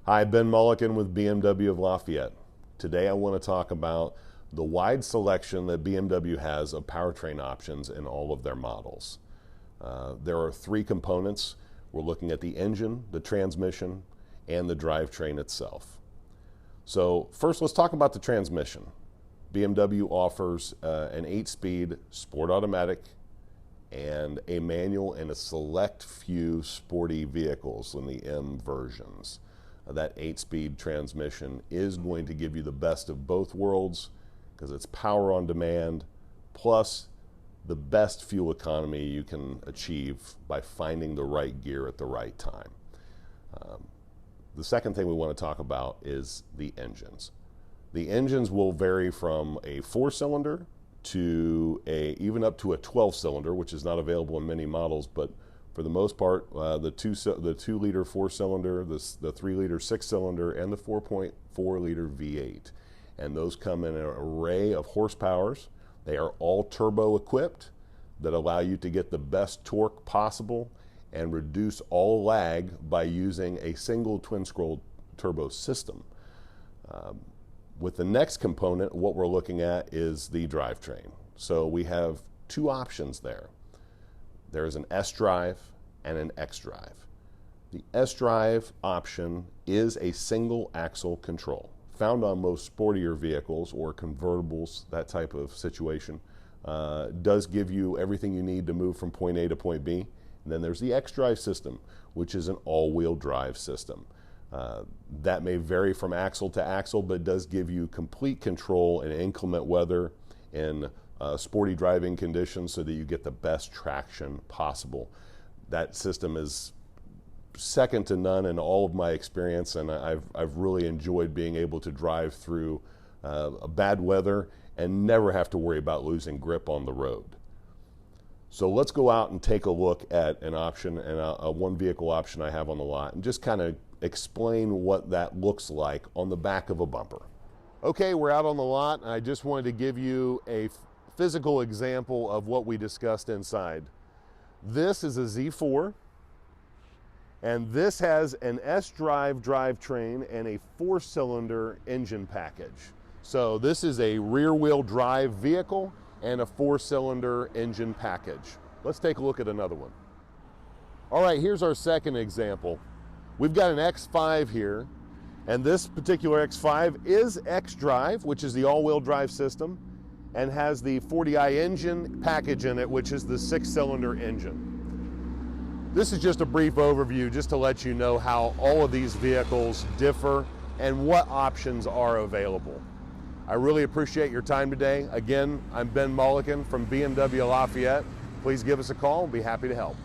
Hi, Ben Mullikin with BMW of Lafayette. Today I want to talk about the wide selection that BMW has of powertrain options in all of their models. There are three components. We're looking at the engine, the transmission, and the drivetrain itself. So first let's talk about the transmission. BMW offers an 8-speed sport automatic and a manual in a select few sporty vehicles in the M versions. That 8-speed transmission is going to give you the best of both worlds because it's power on demand plus the best fuel economy you can achieve by finding the right gear at the right time. The second thing we want to talk about is the engines. The engines will vary from a 4-cylinder to even up to a 12-cylinder, which is not available in many models, but for the most part, the 2-liter 4-cylinder, the 3-liter 6-cylinder, and the 4.4-liter V8. And those come in an array of horsepowers. They are all turbo equipped that allow you to get the best torque possible and reduce all lag by using a single twin-scroll turbo system. With the next component, what we're looking at is the drivetrain. So we have two options there. There is an S-drive and an X-drive. The S-drive option is a single axle control. Found on most sportier vehicles or convertibles, that type of situation, does give you everything you need to move from point A to point B. And then there's the X-drive system, which is an all-wheel drive system. That may vary from axle to axle, but it does give you complete control in inclement weather and sporty driving conditions so that you get the best traction possible. That system is second to none in all of my experience, and I've really enjoyed being able to drive through bad weather and never have to worry about losing grip on the road. So let's go out and take a look at an option and a one vehicle option I have on the lot and just kind of explain what that looks like on the back of a bumper. Okay, we're out on the lot, and I just wanted to give you a physical example of what we discussed inside. This is a Z4, and this has an S-drive drivetrain and a 4-cylinder engine package. So this is a rear-wheel drive vehicle and a 4-cylinder engine package. Let's take a look at another one. All right, here's our second example. We've got an X5 here, and this particular X5 is X-drive, which is the all-wheel drive system, and has the 40i engine package in it, which is the 6-cylinder engine. This is just a brief overview just to let you know how all of these vehicles differ and what options are available. I really appreciate your time today. Again, I'm Ben Mullikin from BMW Lafayette. Please give us a call. We'll be happy to help.